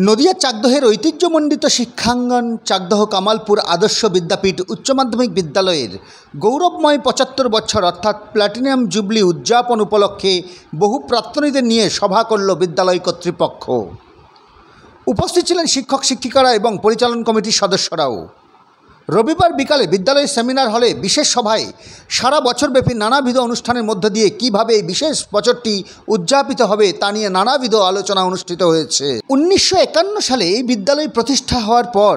নদিয়া চাকদহের ঐতিহ্যমণ্ডিত শিক্ষাঙ্গন চাকদহ কামালপুর আদর্শ বিদ্যাপীঠ উচ্চ মাধ্যমিক বিদ্যালয়ের গৌরবময় ৭৫ বছর অর্থাৎ প্ল্যাটিনাম জুবলি উদযাপন উপলক্ষে বহু প্রাক্তনীদের নিয়ে সভা করল বিদ্যালয় কর্তৃপক্ষ। উপস্থিত ছিলেন শিক্ষক শিক্ষিকারা এবং পরিচালন কমিটির সদস্যরাও। রবিবার বিকালে বিদ্যালয়ের সেমিনার হলে বিশেষ সভায় সারা বছরব্যাপী নানাবিধ অনুষ্ঠানের মধ্য দিয়ে কীভাবে এই বিশেষ বছরটি উদযাপিত হবে তা নিয়ে নানাবিধ আলোচনা অনুষ্ঠিত হয়েছে। ১৯৫১ সালে এই বিদ্যালয় প্রতিষ্ঠা হওয়ার পর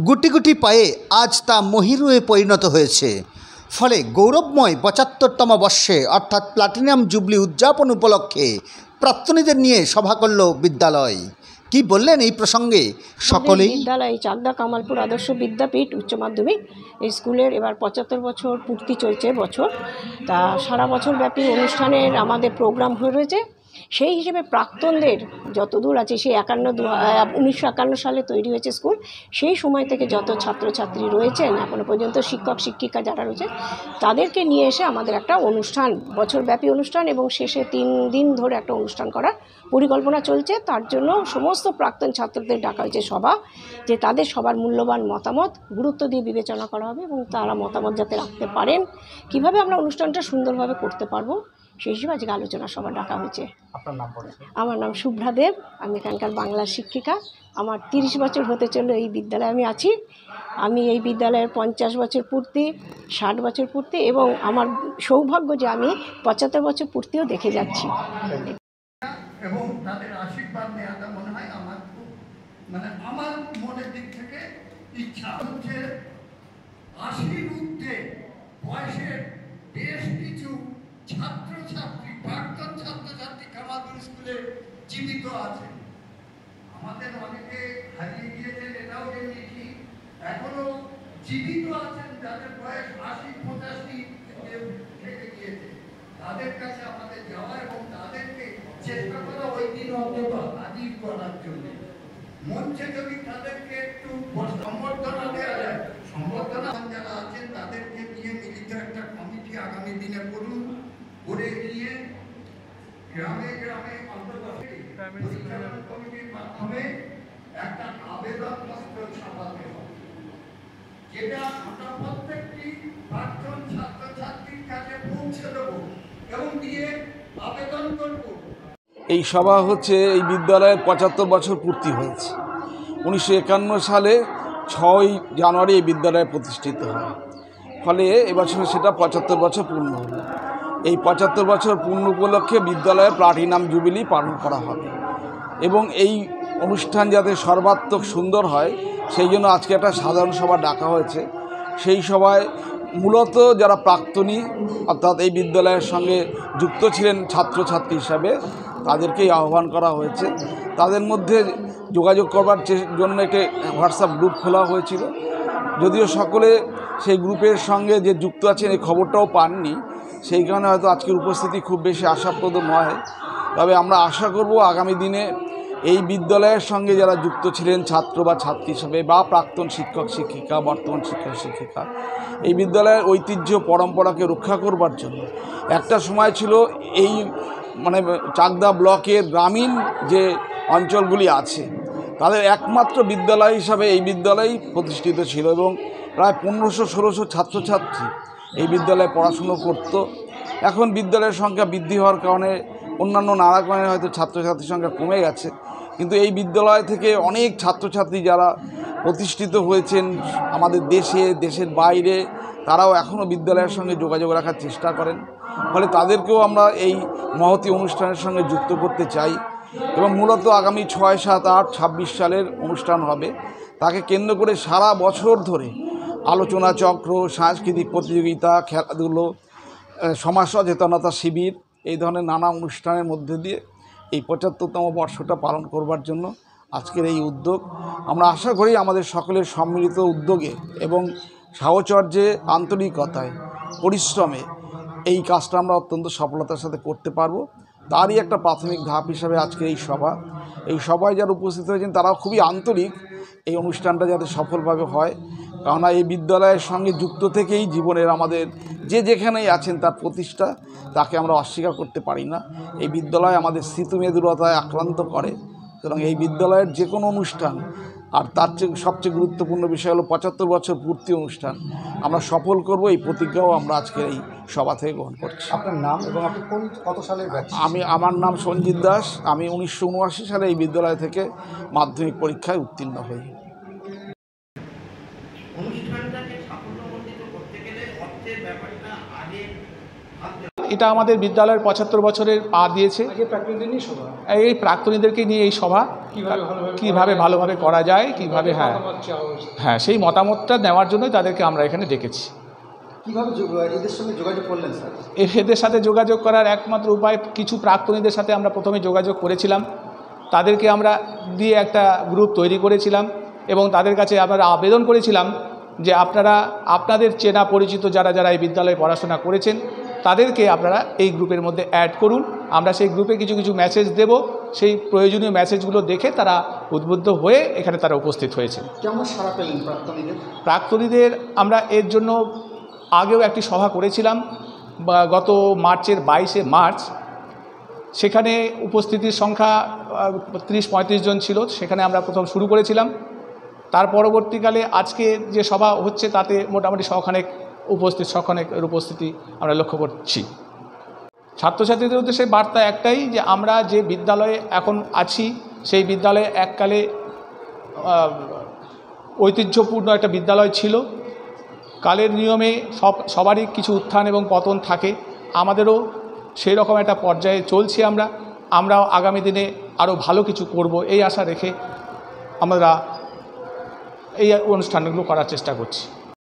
গুটি গুটি পায়ে আজ তা মহিরুহে পরিণত হয়েছে। ফলে গৌরবময় ৭৫তম বর্ষে অর্থাৎ প্লাটিনাম জুবলি উদযাপন উপলক্ষে প্রাক্তনীদের নিয়ে সভা করল বিদ্যালয়। কি বললেন এই প্রসঙ্গে সকলেই? বিদ্যালয় চাকদা কামালপুর আদর্শ বিদ্যাপীঠ উচ্চ মাধ্যমিক এই স্কুলের এবার ৭৫ বছর পূর্তি চলছে বছর। তা সারা বছর ব্যাপী অনুষ্ঠানের আমাদের প্রোগ্রাম হয়ে রয়েছে। সেই হিসেবে প্রাক্তনদের যতদূর আছে সেই 1951 সালে তৈরি হয়েছে স্কুল। সেই সময় থেকে যত ছাত্রছাত্রী রয়েছেন এখনও পর্যন্ত শিক্ষক শিক্ষিকা যারা রয়েছে তাদেরকে নিয়ে এসে আমাদের একটা অনুষ্ঠান, বছরব্যাপী অনুষ্ঠান এবং শেষে 3 দিন ধরে একটা অনুষ্ঠান করার পরিকল্পনা চলছে। তার জন্য সমস্ত প্রাক্তন ছাত্রদের ডাকা হয়েছে সভা, যে তাদের সবার মূল্যবান মতামত গুরুত্ব দিয়ে বিবেচনা করা হবে এবং তারা মতামত যাতে রাখতে পারেন কীভাবে আমরা অনুষ্ঠানটা সুন্দরভাবে করতে পারবো সেই হিসেবে আজকে আলোচনা সভা ডাকা হয়েছে। আপনার নাম বলুন। আমার নাম শুভ্রা দেব, আমি এখানকার বাংলা শিক্ষিকা। আমার 30 বছর হতে চললো এই বিদ্যালয়ে আমি আছি। আমি এই বিদ্যালয়ের 50 বছর পূর্তি, 60 বছর পূর্তি এবং আমার সৌভাগ্য যে আমি 75 বছর পূর্তিও দেখে যাচ্ছি। এবং তাদের আশীর্বাদ নেওয়াটা মনে হয় আমার খুব আমার মনের দিক থেকে ইচ্ছা হচ্ছে 80-র ঊর্ধ্বে বয়সের বেশ কিছু ছাত্রছাত্রী, প্রাক্তন ছাত্রছাত্রী কামালপুর স্কুলে জীবিত আছে। আমাদের অনেকে হারিয়ে গিয়েছেন, এটাও জেনেছি। এখনো জীবিত আছেন যাদের বয়স 80-85 থেকে গিয়েছে। তাদের কাছে আমাদের যাওয়া এবং তাদেরকে চেষ্টা করা ওই দিন অন্তত হাজির করার জন্য। মঞ্চে যদি তাদেরকে একটু সম্বর্ধনা দেওয়া যায়, সম্বর্ধনা যারা আছেন তাদেরকে নিয়ে মিলিত একটা কমিটি আগামী দিনে করুন, করে নিয়ে গ্রামে গ্রামে পরিচালন কমিটির মাধ্যমে একটা আবেদন পত্র ছাপাতে হবে, যেটা আমরা প্রত্যেকটি প্রাক্তন ছাত্রছাত্রীর কাছে পৌঁছে দেবো এবং দিয়ে আবেদন করবো। এই সভা হচ্ছে এই বিদ্যালয়ের ৭৫ বছর পূর্তি হয়েছে। 1951 সালে 6 জানুয়ারি এই বিদ্যালয় প্রতিষ্ঠিত হয়। ফলে এবছর সেটা ৭৫ বছর পূর্ণ হলো। এই ৭৫ বছর পূর্ণ উপলক্ষে বিদ্যালয়ে প্লাটিনাম জুবিলি পালন করা হবে এবং এই অনুষ্ঠান যাতে সর্বাত্মক সুন্দর হয় সেই জন্য আজকে একটা সাধারণ সভা ডাকা হয়েছে। সেই সভায় মূলত যারা প্রাক্তনী অর্থাৎ এই বিদ্যালয়ের সঙ্গে যুক্ত ছিলেন ছাত্রছাত্রী হিসাবে তাদেরকেই আহ্বান করা হয়েছে। তাদের মধ্যে যোগাযোগ করবার জন্য একটি হোয়াটসঅ্যাপ গ্রুপ খোলা হয়েছিল। যদিও সকলে সেই গ্রুপের সঙ্গে যে যুক্ত আছেন এই খবরটাও পাননি, সেই কারণে হয়তো আজকের উপস্থিতি খুব বেশি আশাপ্রদ নয়। তবে আমরা আশা করব আগামী দিনে এই বিদ্যালয়ের সঙ্গে যারা যুক্ত ছিলেন ছাত্র বা ছাত্রী হিসাবে বা প্রাক্তন শিক্ষক শিক্ষিকা, বর্তমান শিক্ষক শিক্ষিকা, এই বিদ্যালয়ের ঐতিহ্য পরম্পরাকে রক্ষা করবার জন্য একটা সময় ছিল এই চাকদা ব্লকের গ্রামীণ যে অঞ্চলগুলি আছে তাদের একমাত্র বিদ্যালয় হিসাবে এই বিদ্যালয় প্রতিষ্ঠিত ছিল এবং প্রায় 1500-1600 ছাত্রছাত্রী এই বিদ্যালয়ে পড়াশুনো করত। এখন বিদ্যালয়ের সংখ্যা বৃদ্ধি হওয়ার কারণে অন্যান্য নানা কারণে হয়তো ছাত্রছাত্রীর সংখ্যা কমে গেছে, কিন্তু এই বিদ্যালয় থেকে অনেক ছাত্রছাত্রী যারা প্রতিষ্ঠিত হয়েছেন আমাদের দেশে, দেশের বাইরে, তারাও এখনও বিদ্যালয়ের সঙ্গে যোগাযোগ রাখার চেষ্টা করেন। ফলে তাদেরকেও আমরা এই মহতী অনুষ্ঠানের সঙ্গে যুক্ত করতে চাই এবং মূলত আগামী 6, 7, 8, 26 সালের অনুষ্ঠান হবে। তাকে কেন্দ্র করে সারা বছর ধরে আলোচনা চক্র, সাংস্কৃতিক প্রতিযোগিতা, খেলাধুলো, সমাজ সচেতনতা শিবির, এই ধরনের নানা অনুষ্ঠানের মধ্যে দিয়ে এই ৭৫তম বর্ষটা পালন করবার জন্য আজকের এই উদ্যোগ। আমরা আশা করি আমাদের সকলের সম্মিলিত উদ্যোগে এবং সাহচর্যে, আন্তরিকতায়, পরিশ্রমে এই কাজটা আমরা অত্যন্ত সফলতার সাথে করতে পারবো। তারই একটা প্রাথমিক ধাপ হিসাবে আজকের এই সভা। এই সভায় যারা উপস্থিত হয়েছেন তারাও খুবই আন্তরিক এই অনুষ্ঠানটা যাতে সফলভাবে হয়, কেননা এই বিদ্যালয়ের সঙ্গে যুক্ত থেকেই জীবনের আমাদের যে যেখানেই আছেন তার প্রতিষ্ঠা, তাকে আমরা অস্বীকার করতে পারি না। এই বিদ্যালয় আমাদের স্মৃতিমেদুরতায় আক্রান্ত করে, সুতরাং এই বিদ্যালয়ের যে কোনো অনুষ্ঠান, আর তার চেয়ে সবচেয়ে গুরুত্বপূর্ণ বিষয় হলো 75 বছর পূর্তি অনুষ্ঠান আমরা সফল করব, এই প্রতিজ্ঞাও আমরা আজকের এই সভা থেকে গ্রহণ করছি। আপনার নাম এবং আপনি কত সালের ব্যাচ? আমার নাম সঞ্জিত দাস। আমি 1979 সালে এই বিদ্যালয় থেকে মাধ্যমিক পরীক্ষায় উত্তীর্ণ হই। এটা আমাদের বিদ্যালয়ের 75 বছরের পা দিয়েছে। এই প্রাক্তনীদেরকে নিয়ে এই সভা কীভাবে ভালোভাবে করা যায়, কীভাবে হ্যাঁ সেই মতামতটা নেওয়ার জন্যই তাদেরকে আমরা এখানে ডেকেছি। কীভাবে এদের সঙ্গে যোগাযোগ করলেন স্যার? এদের সাথে যোগাযোগ করার একমাত্র উপায়, কিছু প্রাক্তনীদের সাথে আমরা প্রথমে যোগাযোগ করেছিলাম, তাদেরকে আমরা দিয়ে একটা গ্রুপ তৈরি করেছিলাম এবং তাদের কাছে আমরা আবেদন করেছিলাম যে আপনারা আপনাদের চেনা পরিচিত যারা যারা এই বিদ্যালয়ে পড়াশোনা করেছেন তাদেরকে আপনারা এই গ্রুপের মধ্যে অ্যাড করুন। আমরা সেই গ্রুপে কিছু কিছু মেসেজ দেব, সেই প্রয়োজনীয় মেসেজগুলো দেখে তারা উদ্বুদ্ধ হয়ে এখানে তারা উপস্থিত হয়েছে। কেমন সাড়া পেলেন প্রাক্তনীদের আমরা এর জন্য আগেও একটি সভা করেছিলাম গত মার্চের 22শে মার্চ। সেখানে উপস্থিতির সংখ্যা 30-35 জন ছিল, সেখানে আমরা প্রথম শুরু করেছিলাম। তার পরবর্তীকালে আজকে যে সভা হচ্ছে তাতে মোটামুটি শখানেক উপস্থিতি আমরা লক্ষ্য করছি। ছাত্রছাত্রীদের উদ্দেশ্যে বার্তা একটাই, যে আমরা যে বিদ্যালয়ে এখন আছি সেই বিদ্যালয়ে এককালে ঐতিহ্যপূর্ণ একটা বিদ্যালয় ছিল। কালের নিয়মে সবারই কিছু উত্থান এবং পতন থাকে, আমাদেরও সেই রকম একটা পর্যায়ে চলছি। আমরাও আগামী দিনে আরও ভালো কিছু করব এই আশা রেখে আমরা এই অনুষ্ঠানগুলো করার চেষ্টা করছি।